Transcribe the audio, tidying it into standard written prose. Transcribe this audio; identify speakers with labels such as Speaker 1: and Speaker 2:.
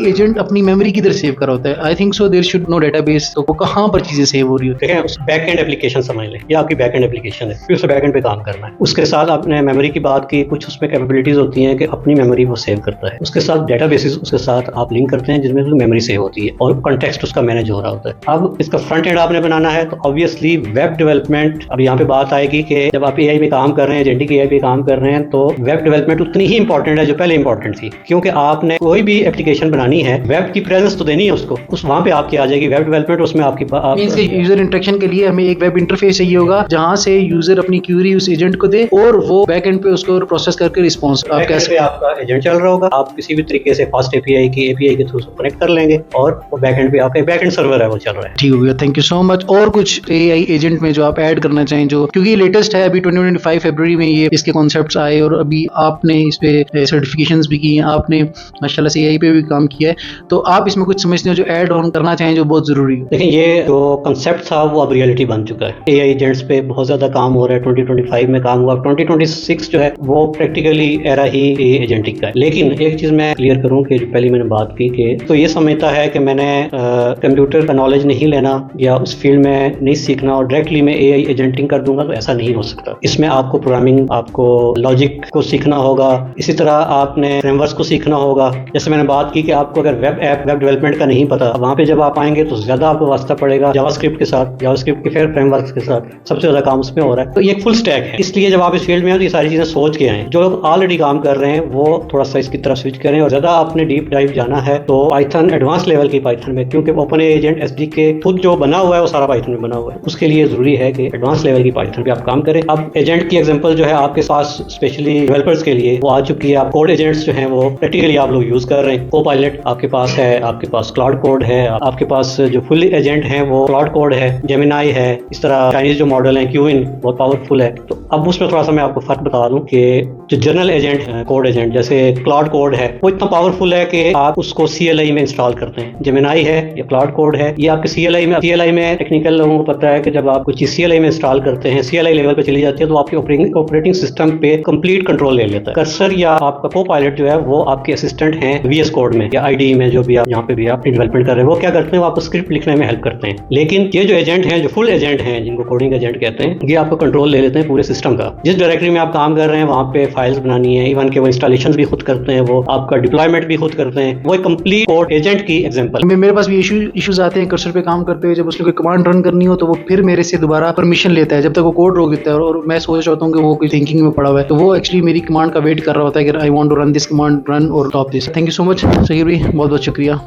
Speaker 1: Agent अपनी memory किधर save कर होता है? I think so there should no database, तो वो कहाँ पर चीजें सेव हो रही होती है?
Speaker 2: देखिए, बैक एंड एप्लीकेशन समझ लें, ये आपकी बैक एंड एप्लीकेशन है, फिर उसे बैक एंड पे काम करना है। उसके साथ आपने मेमोरी की बात की, कुछ उसमें कैपेबिलिटीज होती हैं कि अपनी मेमोरी वो सेव करता है। उसके साथ डेटाबेसेस उसके साथ आप लिंक करते हैं जिसमें मेमोरी सेव होती है और कॉन्टेक्स्ट उसका मैनेज हो रहा होता है। अब इसका फ्रंट एंड आपने बनाना है तो ऑब्वियसली वेब डेवलपमेंट, अब यहाँ पे बात आएगी कि जब आप एआई में काम कर रहे हैं, एजेंटिक एआई पे काम कर रहे हैं, तो वेब डेवलपमेंट उतनी ही इंपॉर्टेंट है जो पहले इंपॉर्टेंट थी, क्योंकि आपने कोई भी एप्लीकेशन बनानी है, वेब की प्रेजेंस तो देनी है उसको, उस वहां पे आपकी आ जाएगी वेब डेवलपमेंट, उसमें आपकी
Speaker 1: यूजर इंटरेक्शन के लिए हमें एक वेब इंटरफेस चाहिए होगा जहां से यूजर अपनी क्यूरी उस एजेंट को दे और वो बैक एंड पे उसको प्रोसेस करके रिस्पॉन्स आप कैसे
Speaker 2: आपका एजेंट चल रहा होगा। आप किसी भी तरीके से फास्ट एपीआई के थ्रू कनेक्ट कर लेंगे और वो बैक एंड पे आपका बैक एंड सर्वर है वो चल रहा है।
Speaker 1: ठीक हो गया, थैंक यू सो मच। और कुछ एआई एजेंट में जो आप ऐड करना चाहें, जो क्योंकि लेटेस्ट है, अभी 2025 फरवरी में ये इसके कॉन्सेप्ट्स आए और अभी आपने इस पे सर्टिफिकेशंस भी की हैं, आपने माशाल्लाह से एआई पे भी काम किया है, तो आप इसमें कुछ समझते हो जो ऐड ऑन करना चाहें जो बहुत जरूरी है?
Speaker 2: देखिए, ये जो कंसेप्ट था वो अब रियलिटी बन चुका है। एआई एजेंट्स पे बहुत ज्यादा काम हो रहा है, 2025 में काम हुआ, 2026 जो है वो प्रैक्टिकली एरा ही एजेंटिक का है। लेकिन एक चीज मैं क्लियर करूं कि जो पहले मैंने बात की कि तो ये समझता है कि मैंने कंप्यूटर का नॉलेज नहीं लेना या उस फील्ड में नहीं सीखना और डायरेक्टली मैं एआई एजेंटिंग कर दूंगा, तो ऐसा नहीं हो सकता। इसमें आपको प्रोग्रामिंग, आपको लॉजिक को सीखना होगा, इसी तरह आपने फ्रेमवर्क्स को सीखना होगा। जैसे मैंने बात की कि आपको अगर वेब डेवलपमेंट का नहीं पता, वहां पे जब आप आएंगे तो ज्यादा आपको वास्ता पड़ेगा जावास्क्रिप्ट के साथ, जावास्क्रिप्ट के फिर फ्रेमवर्क्स के साथ, सबसे ज्यादा काम उसमें हो रहा है। तो ये एक फुल स्टैक है, इसलिए जब आप इस फील्ड में हो तो ये सारी चीजें सोच के आए। जो लोग ऑलरेडी काम कर रहे हैं वो थोड़ा सा इसकी तरफ स्विच करें और ज्यादा आपने डीप डाइव जाना है तो पाइथन, एडवांस लेवल की पाइथन में, क्योंकि ओपन एजेंट एसडीके खुद जो बना हुआ है वो सारा पाइथन में बना हुआ है, उसके लिए जरूरी है कि एडवांस लेवल की पाइथन पे आप काम करें। अब एजेंट की एग्जांपल जो है आपके पास स्पेशली डेवलपर्स के लिए वो आ चुकी है। आप कोड एजेंट्स जो हैं वो प्रैक्टिकली आप लोग यूज कर रहे हैं। कोपायलट आपके पास है, आपके पास क्लाउड कोड है, आपके पास जो फुल एजेंट है वो क्लाउड कोड है, जेमिनाई है, इस तरह चाइनीज जो मॉडल है क्यूइन बहुत पावरफुल है। तो अब उसमें थोड़ा सा मैं आपको फर्क बता दूं कि जो जनरल एजेंट है, कोड एजेंट जैसे क्लाउड कोड है, वो इतना पावरफुल है कि आप उसको CLI में इंस्टॉल करते हैं। जेमिनाई है या क्लाउड कोड है, ये आपके CLI में टेक्निकल लोगों को पता है कि जब आप कुछ CLI में इंस्टॉल करते हैं, CLI लेवल पे चली जाती है तो आपके ऑपरेटिंग सिस्टम पे कंप्लीट कंट्रोल ले लेता है। कर्सर या आपका कोपायलट जो है वो आपके असिस्टेंट हैं VS कोड में या IDE में, जो भी आप यहाँ पे भी आप डेवलपमेंट कर रहे हैं, वो क्या करते हैं, वो आपको स्क्रिप्ट लिखने में हेल्प करते हैं। लेकिन ये जो एजेंट हैं, जो फुल एजेंट हैं, जिनको कोडिंग एजेंट कहते हैं, ये आपको कंट्रोल ले लेते हैं पूरे सिस्टम का। जिस डायरेक्टरी में आप काम कर रहे हैं वहाँ पे फाइल्स बनानी है, इवन के वो इंस्टॉलेशन भी खुद करते हैं, वो आपका डिप्लॉयमेंट भी खुद करते हैं। वो एक कंप्लीट कोड एजेंट की एग्जांपल।
Speaker 1: मेरे पास भी इश्यूज आते हैं कर्सर पे काम करते हुए, जब उसको कोई कमांड रन करनी हो तो वो फिर मेरे से दोबारा परमिशन लेता है जब तक वो कोड रोक देता है, और मैं सोच रहा हूँ कि वो कोई थिंकिंग में पड़ा हुआ है, तो वो एक्चुअली मेरी कमांड का वेट कर रहा होता है कि I want to run this command, run और stop this. Thank you so much Shakir भाई, बहुत बहुत शुक्रिया।